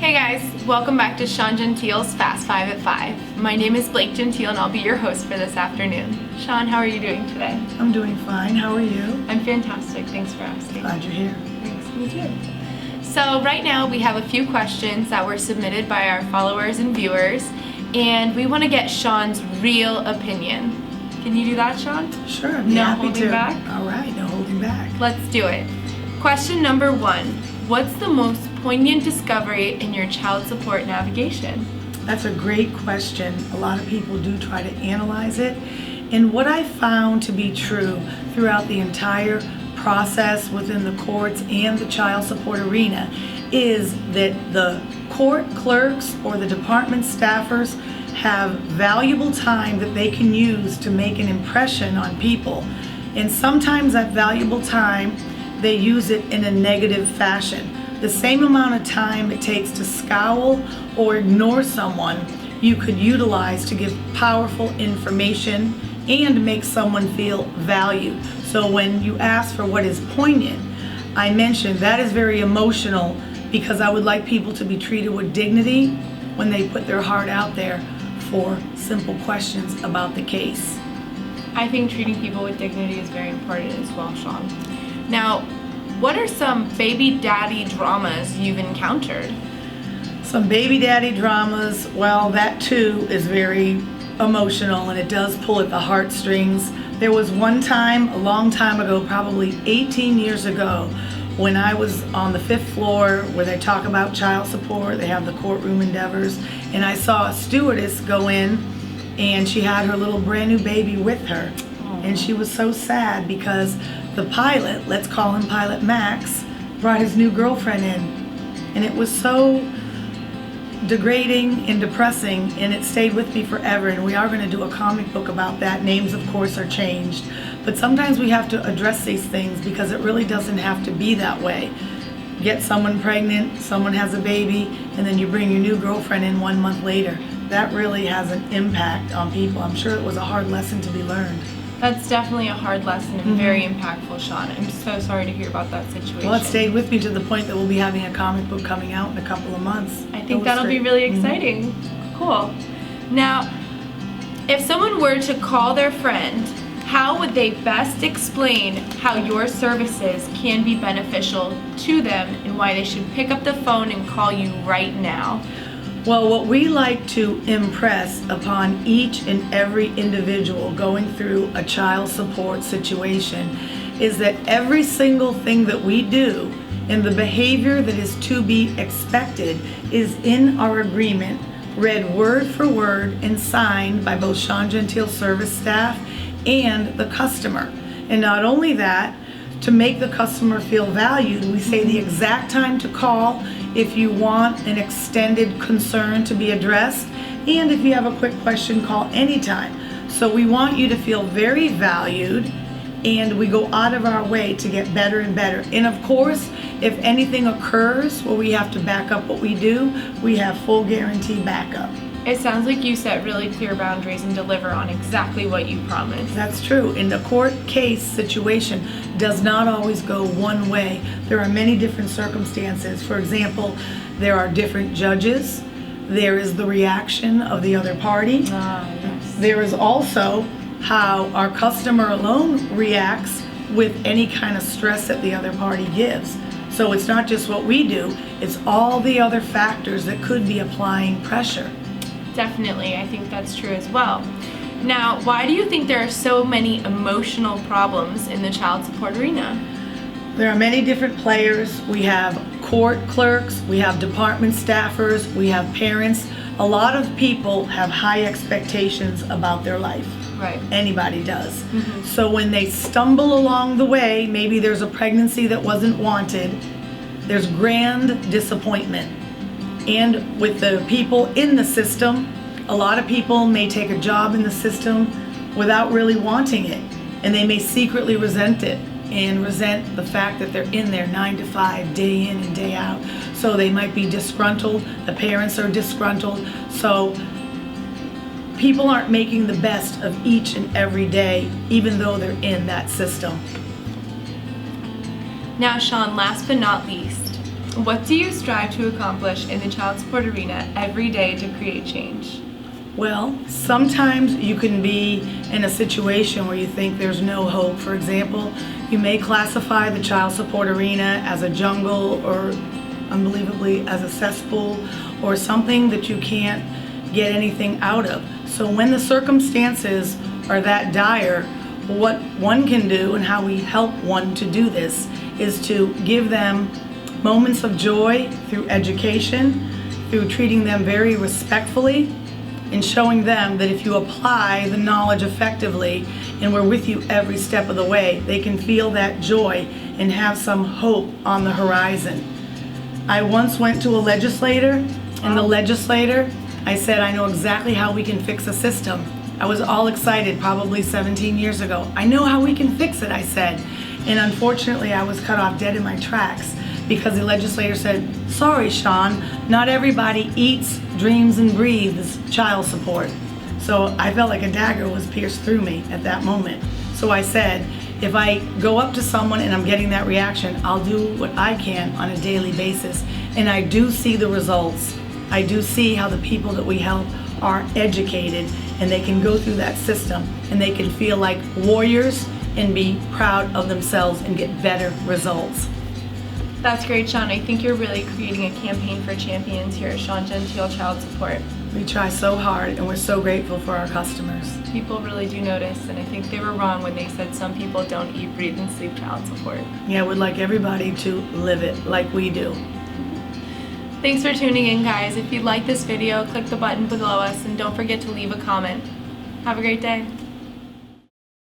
Hey guys, welcome back to Sean Gentile's Fast 5 at 5. My name is Blake Gentile and I'll be your host for this afternoon. Sean, how are you doing today? I'm doing fine. How are you? I'm fantastic. Thanks for asking. Glad you're here. Thanks, me too. So right now we have a few questions that were submitted by our followers and viewers, and we want to get Sean's real opinion. Can you do that, Sean? Sure, I'd be No happy holding to. back? All right, no holding back. Let's do it. Question number 1. What's the most poignant discovery in your child support navigation? That's a great question. A lot of people do try to analyze it. And what I found to be true throughout the entire process within the courts and the child support arena is that the court clerks or the department staffers have valuable time that they can use to make an impression on people. And sometimes that valuable time, they use it in a negative fashion. The same amount of time it takes to scowl or ignore someone, you could utilize to give powerful information and make someone feel valued. So when you ask for what is poignant, I mentioned that is very emotional because I would like people to be treated with dignity when they put their heart out there for simple questions about the case. I think treating people with dignity is very important as well, Sean. Now, what are some baby daddy dramas you've encountered? Some baby daddy dramas, well, that too is very emotional and it does pull at the heartstrings. There was one time, a long time ago, probably 18 years ago, when I was on the 5th floor where they talk about child support, they have the courtroom endeavors, and I saw a stewardess go in and she had her little brand new baby with her. And she was so sad because the pilot, let's call him Pilot Max, brought his new girlfriend in. And it was so degrading and depressing, and it stayed with me forever. And we are going to do a comic book about that. Names, of course, are changed. But sometimes we have to address these things because it really doesn't have to be that way. Get someone pregnant, someone has a baby, and then you bring your new girlfriend in 1 month later. That really has an impact on people. I'm sure it was a hard lesson to be learned. That's definitely a hard lesson and very impactful, Sean. I'm so sorry to hear about that situation. Well, it stayed with me to the point that we'll be having a comic book coming out in a couple of months. I think that'll be really exciting. Cool. Now, if someone were to call their friend, how would they best explain how your services can be beneficial to them and why they should pick up the phone and call you right now? Well, what we like to impress upon each and every individual going through a child support situation is that every single thing that we do and the behavior that is to be expected is in our agreement, read word for word and signed by both Sean Gentile service staff and the customer. And not only that, to make the customer feel valued, we say the exact time to call if you want an extended concern to be addressed, and if you have a quick question, call anytime. So we want you to feel very valued, and we go out of our way to get better and better. And of course, if anything occurs where we have to back up what we do, we have full guarantee backup. It sounds like you set really clear boundaries and deliver on exactly what you promised. That's true. In the court case situation does not always go one way. There are many different circumstances. For example, there are different judges. There is the reaction of the other party. Yes. There is also how our customer alone reacts with any kind of stress that the other party gives. So it's not just what we do, it's all the other factors that could be applying pressure. Definitely, I think that's true as well. Now, why do you think there are so many emotional problems in the child support arena? There are many different players. We have court clerks, we have department staffers, we have parents. A lot of people have high expectations about their life. Right. Anybody does. So when they stumble along the way, maybe there's a pregnancy that wasn't wanted, there's grand disappointment. And with the people in the system, a lot of people may take a job in the system without really wanting it. And they may secretly resent it and resent the fact that they're in there 9 to 5, day in and day out. So they might be disgruntled, the parents are disgruntled. So people aren't making the best of each and every day, even though they're in that system. Now, Sean, last but not least, What do you strive to accomplish in the child support arena every day to create change? Well, sometimes you can be in a situation where you think there's no hope. For example, you may classify the child support arena as a jungle, or unbelievably as a cesspool, or something that you can't get anything out of. So when the circumstances are that dire, what one can do and how we help one to do this is to give them moments of joy through education, through treating them very respectfully, and showing them that if you apply the knowledge effectively and we're with you every step of the way, they can feel that joy and have some hope on the horizon. I once went to a legislator, and the legislator, I said, I know exactly how we can fix a system. I was all excited probably 17 years ago. I know how we can fix it, I said. And unfortunately, I was cut off dead in my tracks because the legislator said, sorry, Sean, not everybody eats, dreams, and breathes child support. So I felt like a dagger was pierced through me at that moment. So I said, if I go up to someone and I'm getting that reaction, I'll do what I can on a daily basis. And I do see the results. I do see how the people that we help are educated, and they can go through that system and they can feel like warriors and be proud of themselves and get better results. That's great, Sean. I think you're really creating a campaign for champions here at Gentile Child Support. We try so hard, and we're so grateful for our customers. People really do notice, and I think they were wrong when they said some people don't eat, breathe, and sleep child support. Yeah, we'd like everybody to live it like we do. Thanks for tuning in, guys. If you like this video, click the button below us, and don't forget to leave a comment. Have a great day.